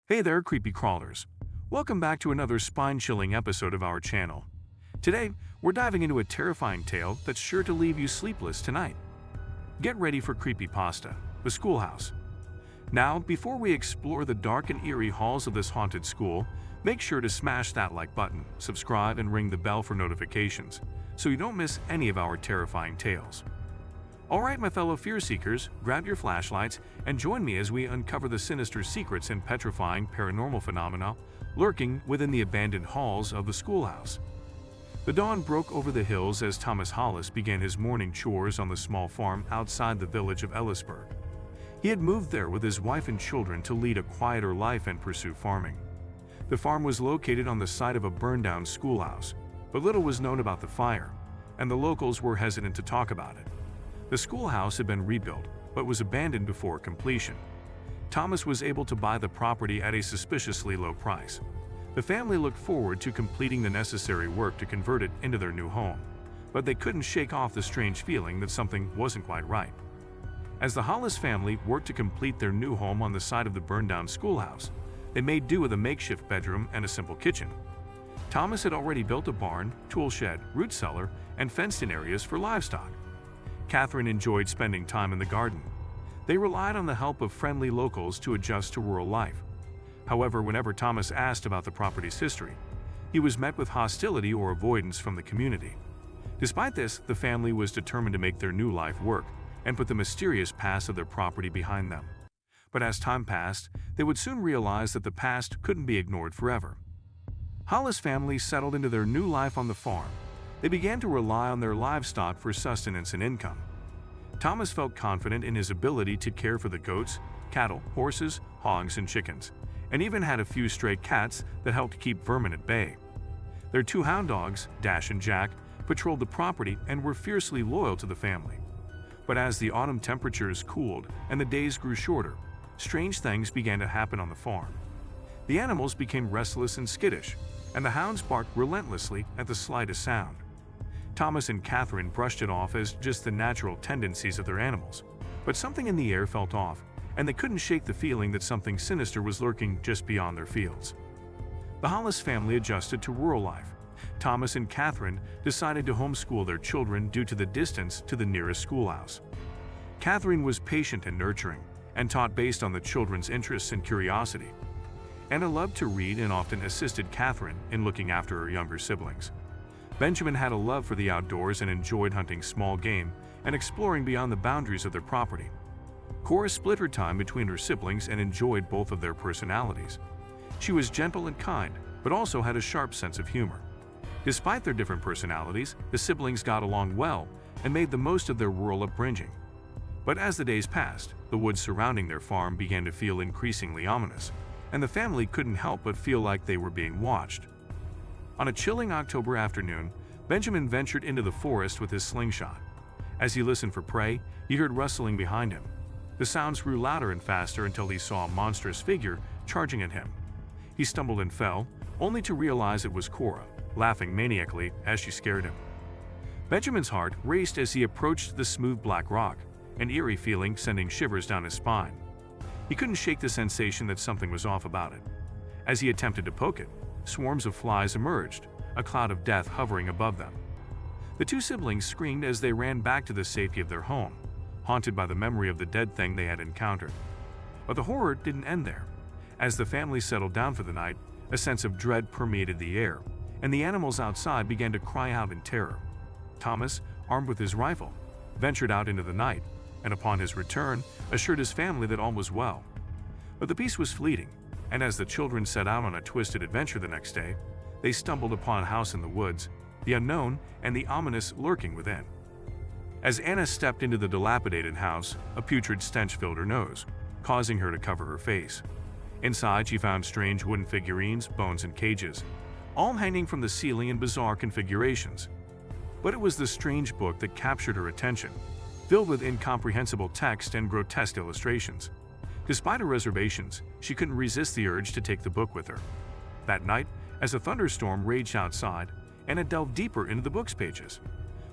Hey there, creepy crawlers. Welcome back to another spine-chilling episode of our channel. Today, we're diving into a terrifying tale that's sure to leave you sleepless tonight. Get ready for creepypasta, the Schoolhouse. Now, before we explore the dark and eerie halls of this haunted school, make sure to smash that like button, subscribe, and ring the bell for notifications, so you don't miss any of our terrifying tales. Alright, my fellow fear-seekers, grab your flashlights and join me as we uncover the sinister secrets and petrifying paranormal phenomena lurking within the abandoned halls of the schoolhouse. The dawn broke over the hills as Thomas Hollis began his morning chores on the small farm outside the village of Ellisburg. He had moved there with his wife and children to lead a quieter life and pursue farming. The farm was located on the site of a burned-down schoolhouse, but little was known about the fire, and the locals were hesitant to talk about it. The schoolhouse had been rebuilt, but was abandoned before completion. Thomas was able to buy the property at a suspiciously low price. The family looked forward to completing the necessary work to convert it into their new home, but they couldn't shake off the strange feeling that something wasn't quite right. As the Hollis family worked to complete their new home on the site of the burned-down schoolhouse, they made do with a makeshift bedroom and a simple kitchen. Thomas had already built a barn, tool shed, root cellar, and fenced-in areas for livestock. Catherine enjoyed spending time in the garden. They relied on the help of friendly locals to adjust to rural life. However, whenever Thomas asked about the property's history, he was met with hostility or avoidance from the community. Despite this, the family was determined to make their new life work and put the mysterious past of their property behind them. But as time passed, they would soon realize that the past couldn't be ignored forever. Hollis family settled into their new life on the farm. They began to rely on their livestock for sustenance and income. Thomas felt confident in his ability to care for the goats, cattle, horses, hogs, and chickens, and even had a few stray cats that helped keep vermin at bay. Their two hound dogs, Dash and Jack, patrolled the property and were fiercely loyal to the family. But as the autumn temperatures cooled and the days grew shorter, strange things began to happen on the farm. The animals became restless and skittish, and the hounds barked relentlessly at the slightest sound. Thomas and Catherine brushed it off as just the natural tendencies of their animals, but something in the air felt off, and they couldn't shake the feeling that something sinister was lurking just beyond their fields. The Hollis family adjusted to rural life. Thomas and Catherine decided to homeschool their children due to the distance to the nearest schoolhouse. Catherine was patient and nurturing, and taught based on the children's interests and curiosity. Anna loved to read and often assisted Catherine in looking after her younger siblings. Benjamin had a love for the outdoors and enjoyed hunting small game and exploring beyond the boundaries of their property. Cora split her time between her siblings and enjoyed both of their personalities. She was gentle and kind, but also had a sharp sense of humor. Despite their different personalities, the siblings got along well and made the most of their rural upbringing. But as the days passed, the woods surrounding their farm began to feel increasingly ominous, and the family couldn't help but feel like they were being watched. On a chilling October afternoon, Benjamin ventured into the forest with his slingshot. As he listened for prey, he heard rustling behind him. The sounds grew louder and faster until he saw a monstrous figure charging at him. He stumbled and fell, only to realize it was Cora, laughing maniacally as she scared him. Benjamin's heart raced as he approached the smooth black rock, an eerie feeling sending shivers down his spine. He couldn't shake the sensation that something was off about it. As he attempted to poke it, swarms of flies emerged, a cloud of death hovering above them. The two siblings screamed as they ran back to the safety of their home, haunted by the memory of the dead thing they had encountered. But the horror didn't end there. As the family settled down for the night, a sense of dread permeated the air, and the animals outside began to cry out in terror. Thomas, armed with his rifle, ventured out into the night, and upon his return, assured his family that all was well. But the peace was fleeting, and as the children set out on a twisted adventure the next day, they stumbled upon a house in the woods, the unknown and the ominous lurking within. As Anna stepped into the dilapidated house, a putrid stench filled her nose, causing her to cover her face. Inside, she found strange wooden figurines, bones, and cages, all hanging from the ceiling in bizarre configurations. But it was the strange book that captured her attention, filled with incomprehensible text and grotesque illustrations. Despite her reservations, she couldn't resist the urge to take the book with her. That night, as a thunderstorm raged outside, Anna delved deeper into the book's pages.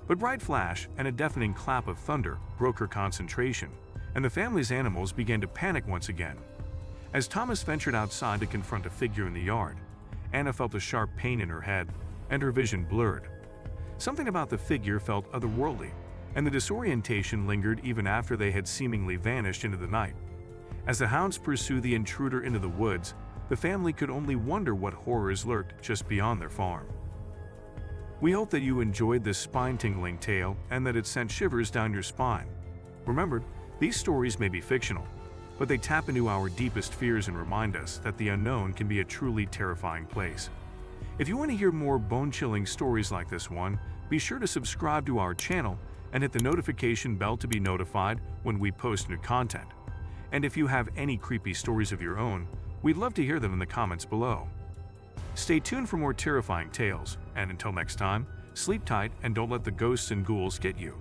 But bright flash and a deafening clap of thunder broke her concentration, and the family's animals began to panic once again. As Thomas ventured outside to confront a figure in the yard, Anna felt a sharp pain in her head, and her vision blurred. Something about the figure felt otherworldly, and the disorientation lingered even after they had seemingly vanished into the night. As the hounds pursued the intruder into the woods, the family could only wonder what horrors lurked just beyond their farm. We hope that you enjoyed this spine-tingling tale and that it sent shivers down your spine. Remember, these stories may be fictional, but they tap into our deepest fears and remind us that the unknown can be a truly terrifying place. If you want to hear more bone-chilling stories like this one, be sure to subscribe to our channel and hit the notification bell to be notified when we post new content. And if you have any creepy stories of your own, we'd love to hear them in the comments below. Stay tuned for more terrifying tales, and until next time, sleep tight and don't let the ghosts and ghouls get you.